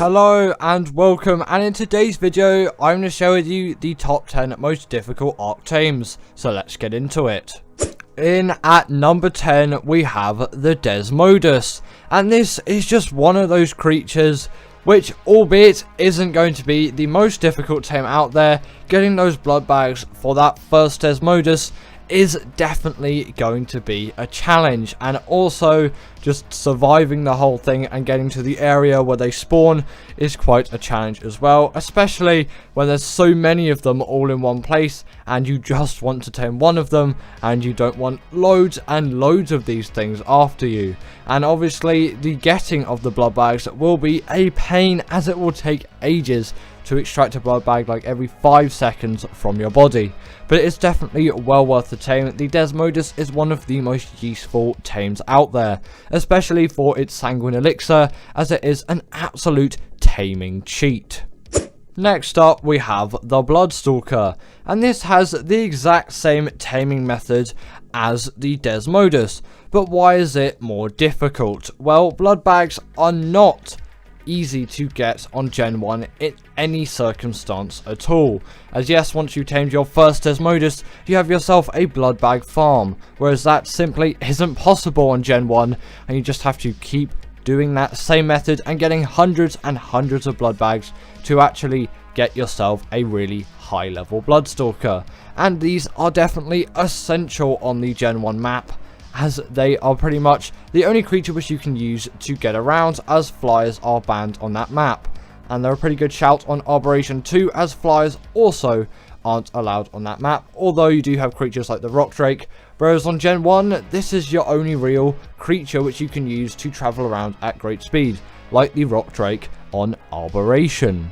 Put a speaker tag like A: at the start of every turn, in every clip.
A: Hello and welcome, and in today's video I'm going to share with you the top 10 most difficult Ark Tames, so let's get into it. In at number 10 we have the Desmodus, and this is just one of those creatures which, albeit isn't going to be the most difficult tame out there, getting those blood bags for that first Desmodus is definitely going to be a challenge, and also just surviving the whole thing and getting to the area where they spawn is quite a challenge as well, especially when there's so many of them all in one place and you just want to tame one of them and you don't want loads and loads of these things after you. And obviously the getting of the blood bags will be a pain, as it will take ages to extract a blood bag like every 5 seconds from your body. But it is definitely well worth the tame. The Desmodus is one of the most useful tames out there, especially for its sanguine elixir, as it is an absolute taming cheat. Next up we have the Bloodstalker, and this has the exact same taming method as the Desmodus, but why is it more difficult? Well, blood bags are not easy to get on Gen 1 in any circumstance at all, as yes, once you tamed your first Desmodus you have yourself a blood bag farm, whereas that simply isn't possible on Gen 1, and you just have to keep doing that same method and getting hundreds and hundreds of blood bags to actually get yourself a really high level Bloodstalker. And these are definitely essential on the Gen 1 map, as they are pretty much the only creature which you can use to get around, as flyers are banned on that map. And they're a pretty good shout on Arboration 2, as flyers also aren't allowed on that map, although you do have creatures like the Rock Drake, whereas on Gen 1 this is your only real creature which you can use to travel around at great speed, like the Rock Drake on Arboration.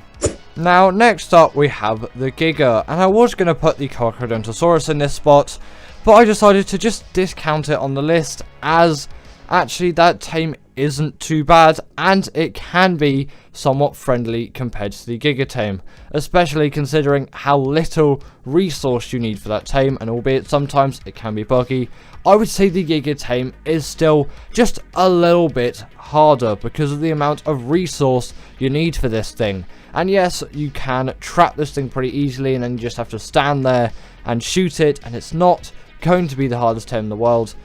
A: Now next up we have the Giga, and I was going to put the Crocodontosaurus in this spot, but I decided to just discount it on the list, as actually that tame isn't too bad and it can be somewhat friendly compared to the Giga tame, especially considering how little resource you need for that tame, and albeit sometimes it can be buggy, I would say the Giga tame is still just a little bit harder because of the amount of resource you need for this thing. And yes, you can trap this thing pretty easily and then you just have to stand there and shoot it, and it's not going to be the hardest tame in the world,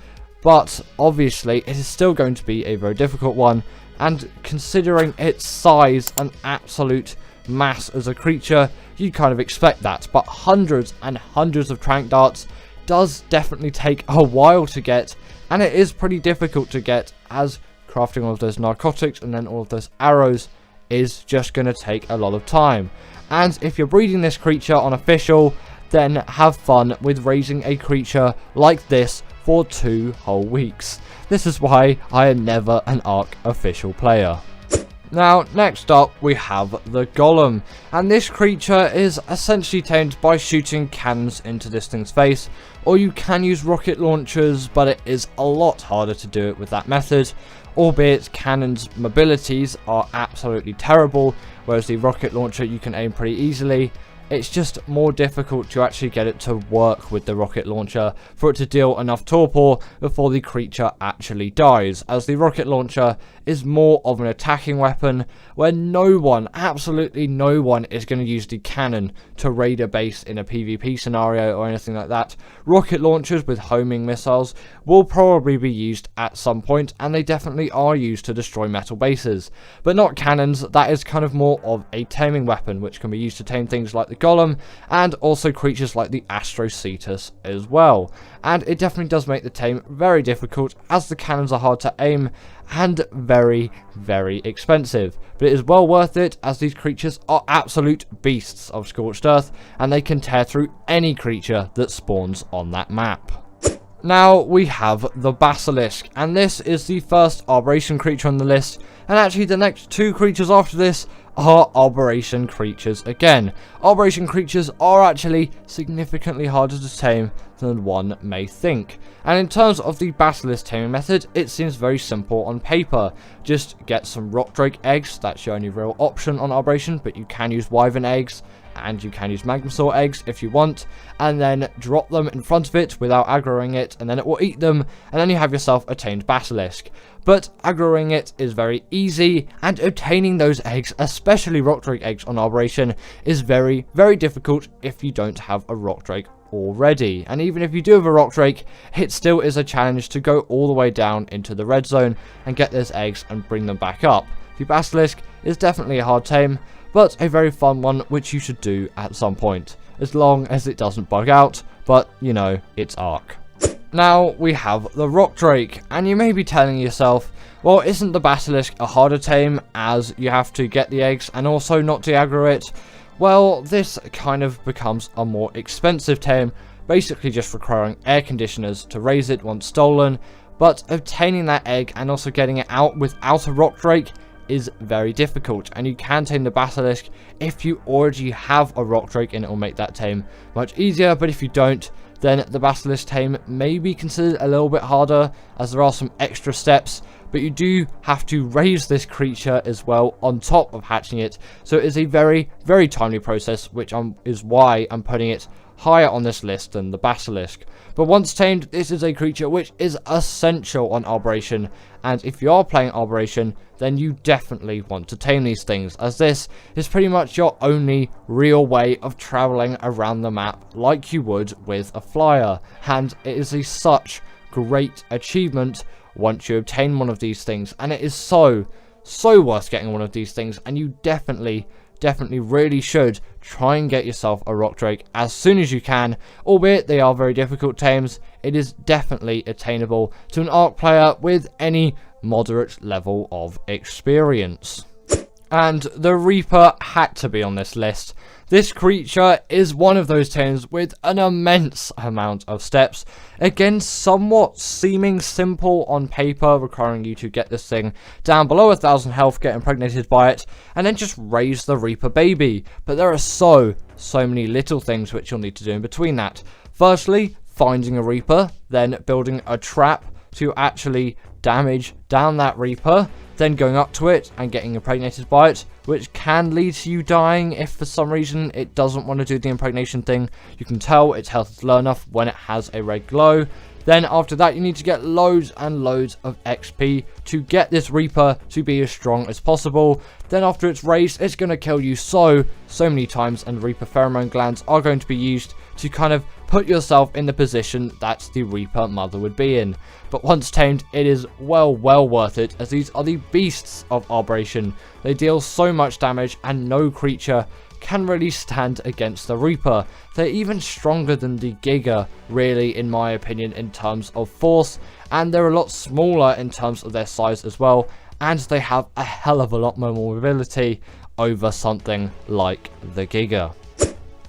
A: but obviously it is still going to be a very difficult one, and considering its size and absolute mass as a creature, you kind of expect that. But hundreds and hundreds of trank darts does definitely take a while to get, and it is pretty difficult to get, as crafting all of those narcotics and then all of those arrows is just going to take a lot of time. And if you're breeding this creature on official, then have fun with raising a creature like this for 2 whole weeks. This is why I am never an Ark official player. Now next up we have the Golem, and this creature is essentially tamed by shooting cannons into this thing's face, or you can use rocket launchers, but it is a lot harder to do it with that method, albeit cannons' mobilities are absolutely terrible, whereas the rocket launcher you can aim pretty easily. It's just more difficult to actually get it to work with the rocket launcher for it to deal enough torpor before the creature actually dies, as the rocket launcher is more of an attacking weapon where no one, absolutely no one, is going to use the cannon to raid a base in a PvP scenario or anything like that. Rocket launchers with homing missiles will probably be used at some point, and they definitely are used to destroy metal bases, but not cannons. That is kind of more of a taming weapon which can be used to tame things like the Golem and also creatures like the Astrocetus as well. And it definitely does make the tame very difficult, as the cannons are hard to aim and very, very expensive. But it is well worth it, as these creatures are absolute beasts of Scorched Earth and they can tear through any creature that spawns on that map. Now we have the Basilisk, and this is the first Arboration creature on the list, and actually the next 2 creatures after this are Arboration creatures again. Arboration creatures are actually significantly harder to tame than one may think. And in terms of the Basilisk taming method, it seems very simple on paper. Just get some Rock Drake eggs, that's your only real option on Arboration, but you can use Wyvern eggs and you can use magma sword eggs if you want, and then drop them in front of it without aggroing it, and then it will eat them, and then you have yourself a tamed basilisk. But aggroing it is very easy, and obtaining those eggs, especially rock drake eggs on Arboration, is very, very difficult if you don't have a rock drake already. And even if you do have a rock drake, it still is a challenge to go all the way down into the red zone and get those eggs and bring them back up. The basilisk is definitely a hard tame, but a very fun one which you should do at some point, as long as it doesn't bug out, but you know, it's Ark. Now we have the rock drake, and you may be telling yourself, well, isn't the basilisk a harder tame as you have to get the eggs and also not de-aggro it? Well, this kind of becomes a more expensive tame, basically just requiring air conditioners to raise it once stolen, but obtaining that egg and also getting it out without a rock drake is very difficult, and you can tame the basilisk if you already have a rock drake, and it will make that tame much easier. But if you don't, then the basilisk tame may be considered a little bit harder, as there are some extra steps, but you do have to raise this creature as well on top of hatching it, so it is a very, very timely process, which is why I'm putting it higher on this list than the basilisk. But once tamed, this is a creature which is essential on Arboration, and if you are playing Arboration, then you definitely want to tame these things, as this is pretty much your only real way of traveling around the map like you would with a flyer, and it is such great achievement once you obtain one of these things, and it is so worth getting one of these things, and you definitely really should try and get yourself a rock drake as soon as you can. Albeit they are very difficult tames, it is definitely attainable to an Ark player with any moderate level of experience. And the Reaper had to be on this list. This creature is one of those tames with an immense amount of steps. Again, somewhat seeming simple on paper, requiring you to get this thing down below 1,000 health, get impregnated by it, and then just raise the Reaper baby. But there are so many little things which you'll need to do in between that. Firstly, finding a Reaper, then building a trap to actually damage down that Reaper, then going up to it and getting impregnated by it, which can lead to you dying if for some reason it doesn't want to do the impregnation thing. You can tell its health is low enough when it has a red glow. Then after that, you need to get loads and loads of XP to get this Reaper to be as strong as possible. Then after it's raised, it's going to kill you so many times, and Reaper pheromone glands are going to be used to kind of put yourself in the position that the Reaper mother would be in. But once tamed, it is well worth it, as these are the beasts of Arboration. They deal so much damage, and no creature can really stand against the Reaper. They're even stronger than the Giga, really, in my opinion, in terms of force, and they're a lot smaller in terms of their size as well, and they have a hell of a lot more mobility over something like the Giga.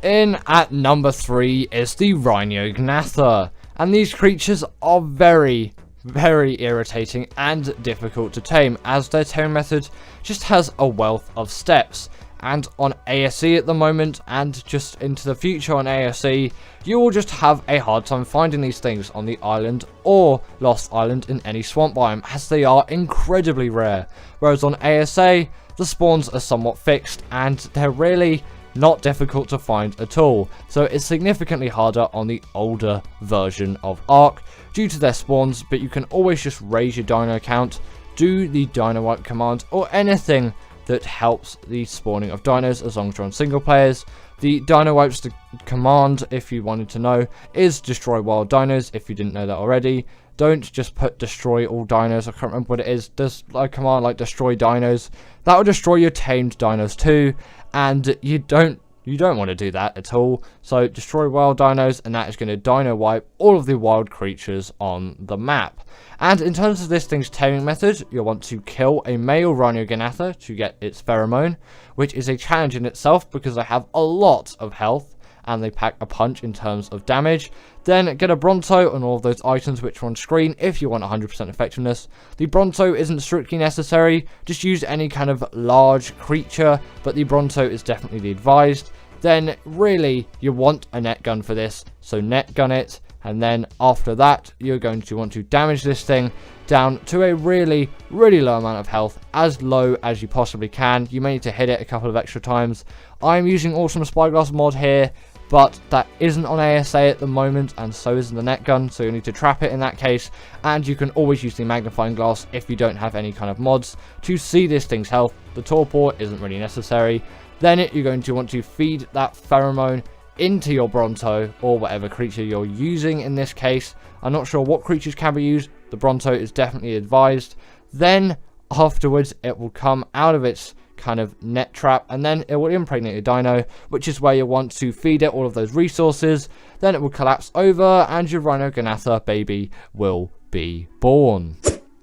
A: In at number 3 is the Rhinognatha, and these creatures are very irritating and difficult to tame, as their tame method just has a wealth of steps. And on ASE at the moment, and just into the future on ASE, you will just have a hard time finding these things on the island or Lost Island in any swamp biome, as they are incredibly rare. Whereas on ASA, the spawns are somewhat fixed, and they're really not difficult to find at all. So it's significantly harder on the older version of Ark due to their spawns, but you can always just raise your dino count, do the dino wipe command, or anything that helps the spawning of dinos as long as you're on single players. The dino wipes command, if you wanted to know, is destroy wild dinos, if you didn't know that already. Don't just put destroy all dinos. I can't remember what it is. There's a command like destroy dinos. That will destroy your tamed dinos too, and you don't want to do that at all. So destroy wild dinos, and that is going to dino wipe all of the wild creatures on the map. And in terms of this thing's taming method, you'll want to kill a male Rhinognatha to get its pheromone, which is a challenge in itself because they have a lot of health and they pack a punch in terms of damage. Then get a Bronto on all of those items which are on screen if you want 100% effectiveness. The Bronto isn't strictly necessary, just use any kind of large creature, but the Bronto is definitely the advised. Then really you want a net gun for this, so net gun it, And then after that, you're going to want to damage this thing down to a really, really low amount of health, as low as you possibly can. You may need to hit it a couple of extra times. I'm using Awesome Spyglass mod here, but that isn't on ASA at the moment, and so isn't the net gun, so you need to trap it in that case. And you can always use the magnifying glass if you don't have any kind of mods to see this thing's health. The torpor isn't really necessary. Then you're going to want to feed that pheromone into your Bronto, or whatever creature you're using in this case. I'm not sure what creatures can be used. The Bronto is definitely advised. Then afterwards it will come out of its kind of net trap, and then it will impregnate your dino, which is where you want to feed it all of those resources. Then it will collapse over and your Rhino Ganatha baby will be born.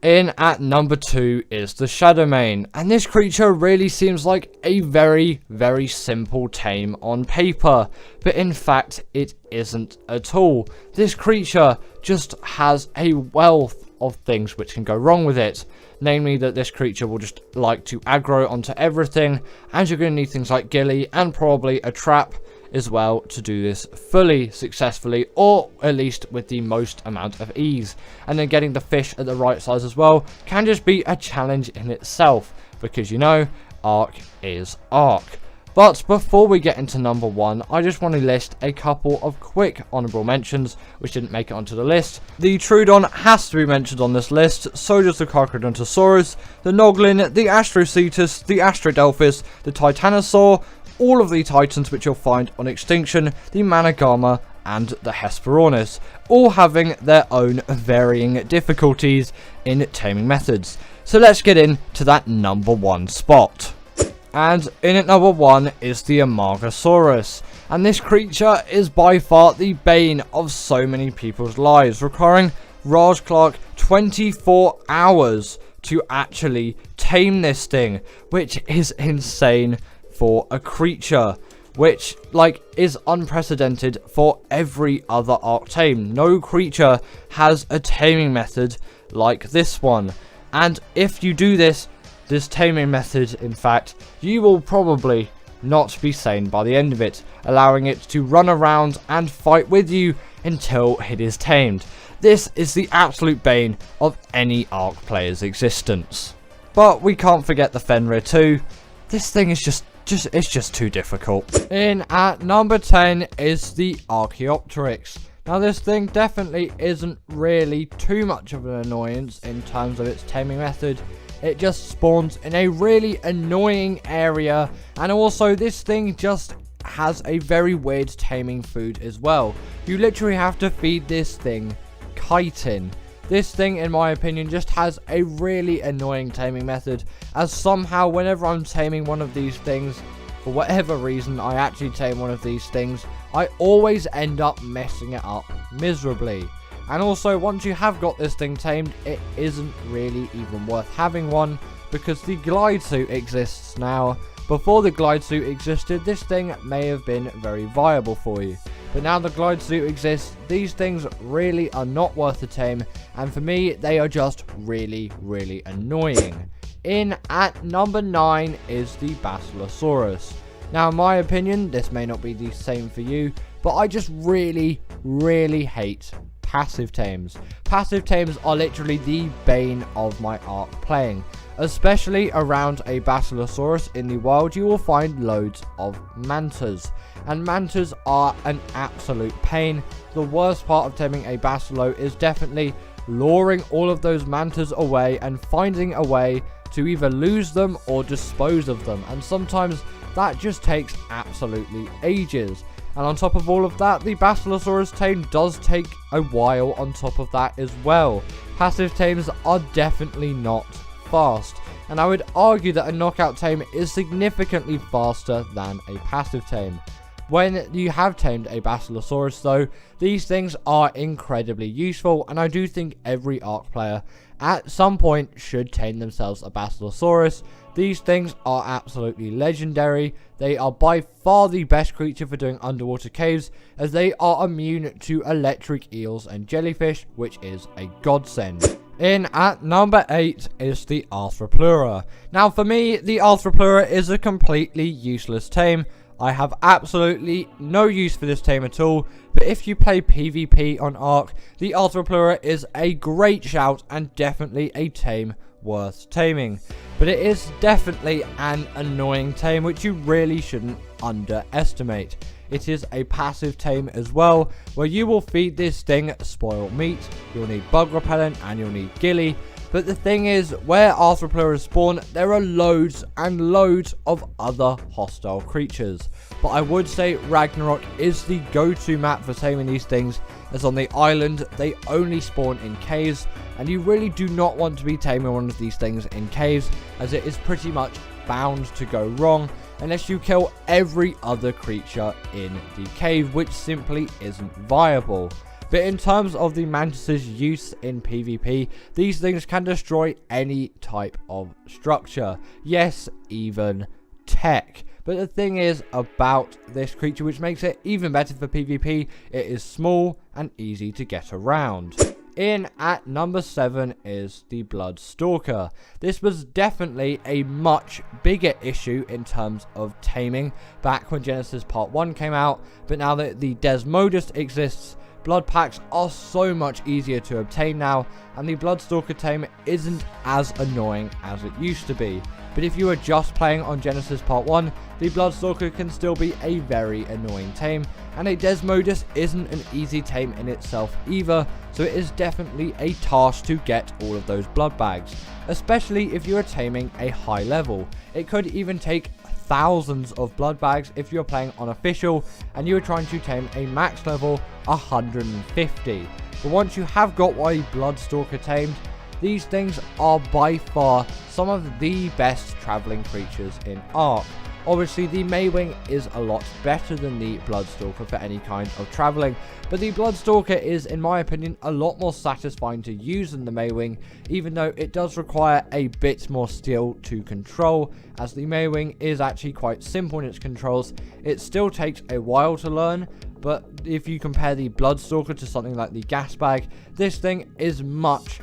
A: In at number 2 is the Shadowmane, and this creature really seems like a very, very simple tame on paper, but in fact it isn't at all. This creature just has a wealth of things which can go wrong with it, namely that this creature will just like to aggro onto everything, and you're going to need things like Gilly and probably a trap as well to do this fully successfully, or at least with the most amount of ease. And then getting the fish at the right size as well can just be a challenge in itself, because you know, Ark is Ark. But before we get into number 1, I just want to list a couple of quick honourable mentions which didn't make it onto the list. The Troodon has to be mentioned on this list, so does the Carcharodontosaurus, the Noglin, the Astrocetus, the Astrodelphis, the Titanosaur, all of the Titans which you'll find on Extinction, the Managama, and the Hesperornis, all having their own varying difficulties in taming methods. So let's get into that number 1 spot. And in at number 1 is the Amargasaurus, and this creature is by far the bane of so many people's lives, requiring Raasclark 24 hours to actually tame this thing, which is insane for a creature, which is unprecedented for every other Ark Tame. No creature has a taming method like this one, and if you do this taming method, in fact, you will probably not be sane by the end of it, allowing it to run around and fight with you until it is tamed. This is the absolute bane of any Ark player's existence. But we can't forget the Fenrir too. This thing is it's just too difficult. In at number 10 is the Archaeopteryx. Now this thing definitely isn't really too much of an annoyance in terms of its taming method. It just spawns in a really annoying area, and also this thing just has a very weird taming food as well. You literally have to feed this thing chitin. This thing, in my opinion, just has a really annoying taming method, as somehow whenever I'm taming one of these things, for whatever reason I actually tame one of these things, I always end up messing it up miserably. And also, once you have got this thing tamed, it isn't really even worth having one, because the glide suit exists now. Before the glide suit existed, this thing may have been very viable for you. But now the glide suit exists, these things really are not worth the tame, and for me, they are just really, really annoying. In at number 9 is the Basilosaurus. Now, in my opinion, this may not be the same for you, but I just really, really hate passive tames. Passive tames are literally the bane of my Ark playing. Especially around a Basilosaurus in the wild, you will find loads of mantas. And mantas are an absolute pain. The worst part of taming a Basilo is definitely luring all of those mantas away and finding a way to either lose them or dispose of them. And sometimes that just takes absolutely ages. And on top of all of that, the Basilosaurus tame does take a while on top of that as well. Passive tames are definitely not fast, and I would argue that a knockout tame is significantly faster than a passive tame. When you have tamed a Basilosaurus though, these things are incredibly useful, and I do think every Ark player at some point should tame themselves a Basilosaurus. These things are absolutely legendary. They are by far the best creature for doing underwater caves, as they are immune to electric eels and jellyfish, which is a godsend. In at number 8 is the Arthropleura. Now for me, the Arthropleura is a completely useless tame, I have absolutely no use for this tame at all, but if you play PvP on Ark, the Raasclark is a great shout and definitely a tame worth taming. But it is definitely an annoying tame which you really shouldn't underestimate. It is a passive tame as well, where you will feed this thing spoiled meat, you'll need bug repellent, and you'll need ghillie. But the thing is, where Raasclark spawn, there are loads and loads of other hostile creatures. But I would say Raasclark is the go-to map for taming these things, as on the island, they only spawn in caves, and you really do not want to be taming one of these things in caves, as it is pretty much bound to go wrong, unless you kill every other creature in the cave, which simply isn't viable. But in terms of the mantis's use in PvP, these things can destroy any type of structure. Yes, even tech. But the thing is about this creature, which makes it even better for PvP, it is small and easy to get around. In at number 7 is the Bloodstalker. This was definitely a much bigger issue in terms of taming back when Genesis Part 1 came out, but now that the Desmodus exists, blood packs are so much easier to obtain now, and the Bloodstalker tame isn't as annoying as it used to be. But if you are just playing on Genesis Part 1, the Bloodstalker can still be a very annoying tame, and a Desmodus isn't an easy tame in itself either, so it is definitely a task to get all of those blood bags, especially if you are taming a high level. It could even take thousands of blood bags if you're playing on official and you are trying to tame a max level 150. But once you have got a Bloodstalker tamed, these things are by far some of the best traveling creatures in Ark. Obviously, the Maywing is a lot better than the Bloodstalker for any kind of traveling, but the Bloodstalker is, in my opinion, a lot more satisfying to use than the Maywing, even though it does require a bit more skill to control, as the Maywing is actually quite simple in its controls. It still takes a while to learn, but if you compare the Bloodstalker to something like the gas bag, this thing is much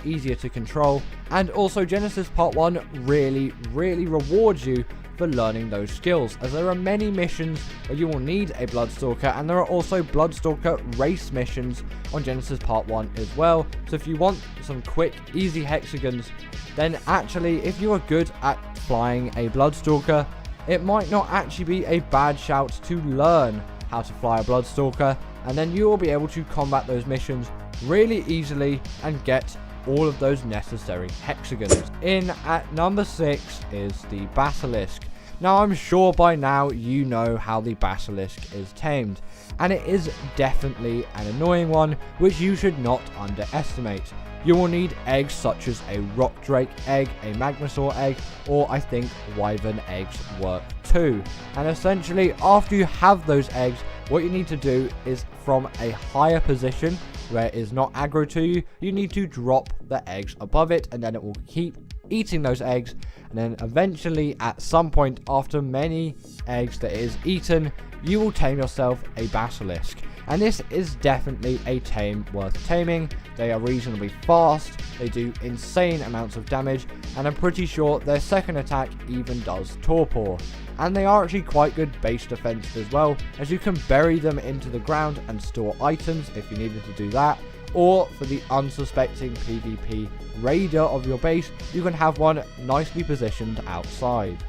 A: easier to control, and also Genesis Part 1 really rewards you for learning those skills, as there are many missions where you will need a Bloodstalker, and there are also Bloodstalker race missions on Genesis Part 1 as well. So if you want some quick, easy hexagons, then actually if you are good at flying a Bloodstalker, it might not actually be a bad shout to learn how to fly a Bloodstalker, and then you will be able to combat those missions really easily and get all of those necessary hexagons. In at number 6 is the Basilisk. Now, I'm sure by now you know how the Basilisk is tamed, and it is definitely an annoying one which you should not underestimate. You will need eggs such as a rock drake egg, a magmasaur egg, or I think wyvern eggs work too. And essentially, after you have those eggs, what you need to do is, from a higher position where it is not aggro to you, you need to drop the eggs above it, and then it will keep eating those eggs, and then eventually at some point after many eggs that it is eaten, you will tame yourself a Basilisk. And this is definitely a tame worth taming. They are reasonably fast, they do insane amounts of damage, and I'm pretty sure their second attack even does torpor. And they are actually quite good base defense as well, as you can bury them into the ground and store items if you needed to do that. Or for the unsuspecting PvP raider of your base, you can have one nicely positioned outside.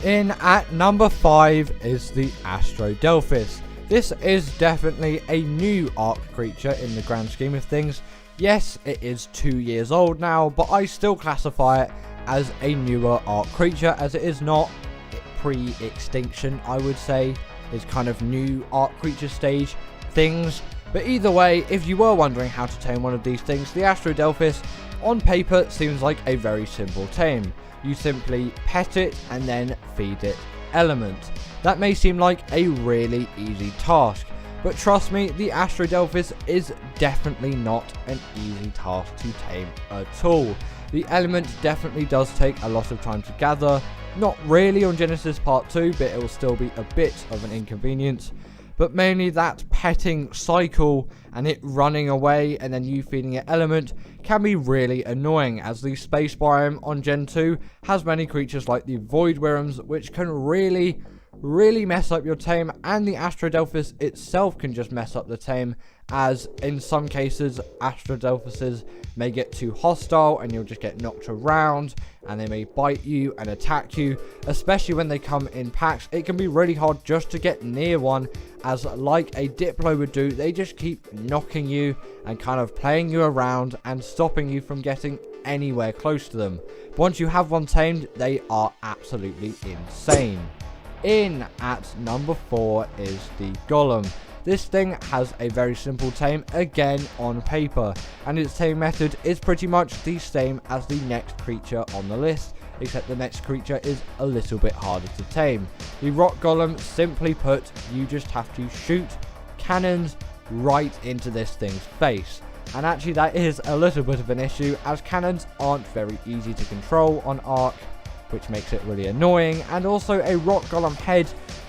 A: In at number 5 is the Astrodelphis. This is definitely a new Ark creature in the grand scheme of things. Yes, it is 2 years old now, but I still classify it as a newer Ark creature, as it is not pre-extinction, I would say. It's kind of new Ark creature stage things. But either way, if you were wondering how to tame one of these things, the Astrodelphis on paper seems like a very simple tame. You simply pet it and then feed it element. That may seem like a really easy task, but trust me, the Astrodelphis is definitely not an easy task to tame at all. The element definitely does take a lot of time to gather, not really on Genesis Part 2, but it will still be a bit of an inconvenience. But mainly that petting cycle and it running away and then you feeding it element can be really annoying, as the space biome on Gen 2 has many creatures like the void worms which can really really mess up your tame, and the Astrodelphus itself can just mess up the tame, as in some cases Astrodelphuses may get too hostile and you'll just get knocked around, and they may bite you and attack you, especially when they come in packs. It can be really hard just to get near one, as like a Diplo would do, they just keep knocking you and kind of playing you around and stopping you from getting anywhere close to them. Once you have one tamed, they are absolutely insane. In at number 4 is the Golem. This thing has a very simple tame, again on paper, and its tame method is pretty much the same as the next creature on the list, except the next creature is a little bit harder to tame. The Rock Golem, simply put, you just have to shoot cannons right into this thing's face. And actually that is a little bit of an issue, as cannons aren't very easy to control on Ark, which makes it really annoying, and also a Rock Golem head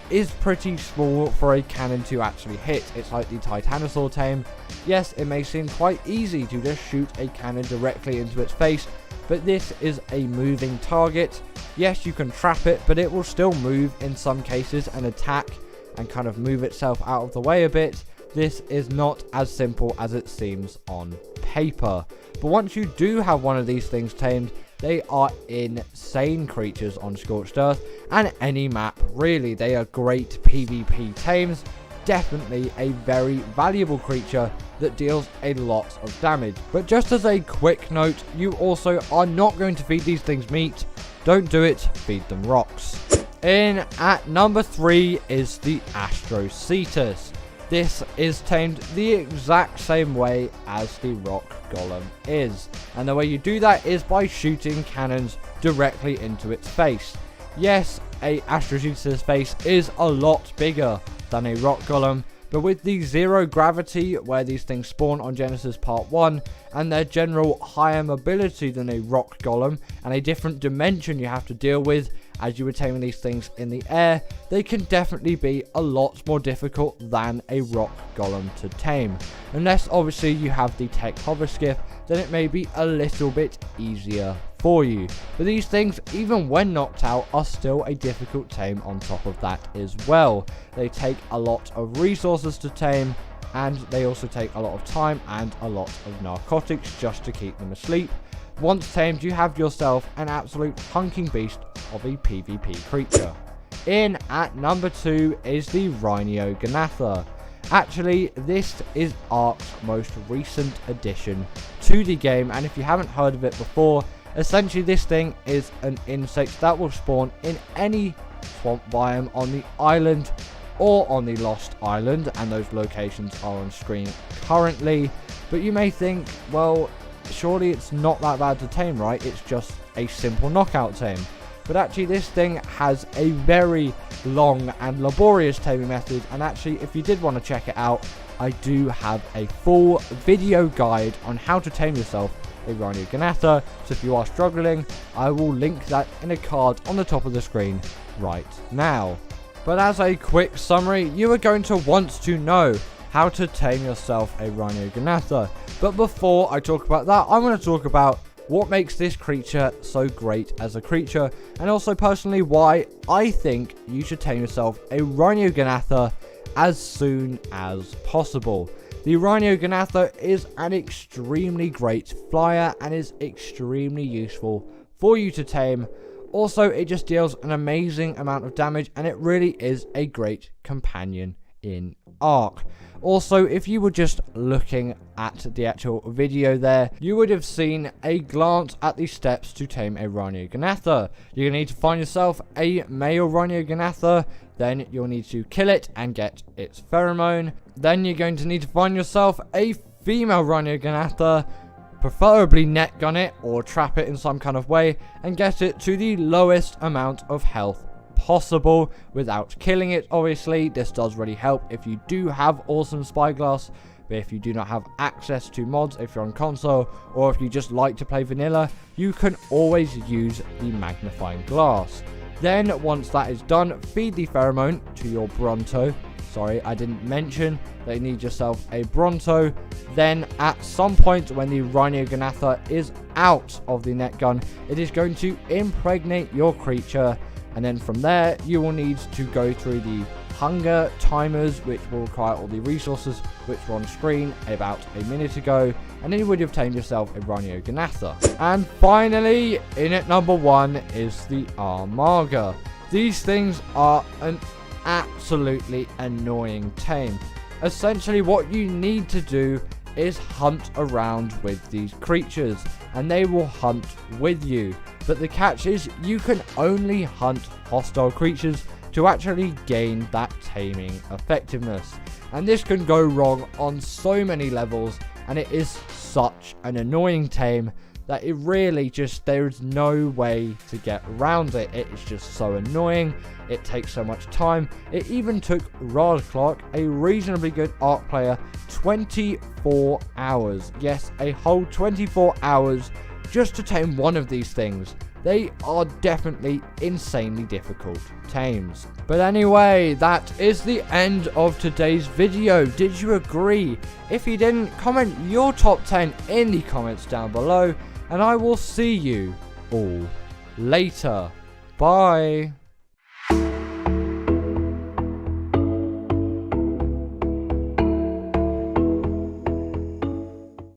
A: is pretty small for a cannon to actually hit. It's like the Titanosaur tame. Yes, it may seem quite easy to just shoot a cannon directly into its face, but this is a moving target. Yes, you can trap it, but it will still move in some cases and attack and kind of move itself out of the way a bit. This is not as simple as it seems on paper. But once you do have one of these things tamed, they are insane creatures on Scorched Earth and any map, really. They are great PvP tames. Definitely a very valuable creature that deals a lot of damage. But just as a quick note, you also are not going to feed these things meat. Don't do it, feed them rocks. In at number 3 is the Astrocetus. This is tamed the exact same way as the Rock Golem is, and the way you do that is by shooting cannons directly into its face. Yes, a Astrocetus' face is a lot bigger than a Rock Golem, but with the zero gravity where these things spawn on Genesis Part 1, and their general higher mobility than a Rock Golem, and a different dimension you have to deal with as you were taming these things in the air, they can definitely be a lot more difficult than a Rock Golem to tame. Unless obviously you have the Tech Hover Skiff, then it may be a little bit easier for you. But these things, even when knocked out, are still a difficult tame on top of that as well. They take a lot of resources to tame, and they also take a lot of time and a lot of narcotics just to keep them asleep. Once tamed, you have yourself an absolute hunking beast of a PvP creature. In at number 2 is the Rhinognatha. Actually, this is Ark's most recent addition to the game, and if you haven't heard of it before, essentially this thing is an insect that will spawn in any swamp biome on the island or on the Lost Island, and those locations are on screen currently. But you may think, well, surely it's not that bad to tame, right? It's just a simple knockout tame. But actually this thing has a very long and laborious taming method, and actually if you did want to check it out, I do have a full video guide on how to tame yourself a Rhinognatha, so if you are struggling, I will link that in a card on the top of the screen right now. But as a quick summary, you are going to want to know how to tame yourself a Rhinognatha. But before I talk about that, I'm going to talk about what makes this creature so great as a creature, and also personally why I think you should tame yourself a Rhinognatha as soon as possible. The Rhinognatha is an extremely great flyer and is extremely useful for you to tame. Also, it just deals an amazing amount of damage, and it really is a great companion in Ark. Also, if you were just looking at the actual video there, you would have seen a glance at the steps to tame a Rhinognatha. You're going to need to find yourself a male Rhinognatha, then you'll need to kill it and get its pheromone. Then you're going to need to find yourself a female Rhinognatha, preferably net gun it or trap it in some kind of way, and get it to the lowest amount of health possible without killing it. Obviously this does really help if you do have awesome spyglass, but if you do not have access to mods, if you're on console, or if you just like to play vanilla, you can always use the magnifying glass. Then once that is done, feed the pheromone to your Bronto. Sorry, I didn't mention that you need yourself a Bronto. Then at some point when the Rhinognatha is out of the net gun, it is going to impregnate your creature, And then from there, you will need to go through the hunger timers, which will require all the resources which were on screen about a minute ago, and then you would have tamed yourself a Rhino Ganatha. And finally, in at number 1 is the Armaga. These things are an absolutely annoying tame. Essentially, what you need to do is hunt around with these creatures, and they will hunt with you. But the catch is, you can only hunt hostile creatures to actually gain that taming effectiveness. And this can go wrong on so many levels, and it is such an annoying tame that it really just, there is no way to get around it. It is just so annoying. It takes so much time. It even took Raasclark, a reasonably good Ark player, 24 hours. Yes, a whole 24 hours just to tame one of these things. They are definitely insanely difficult tames. But anyway, that is the end of today's video. Did you agree? If you didn't, comment your top 10 in the comments down below, and I will see you all later. Bye.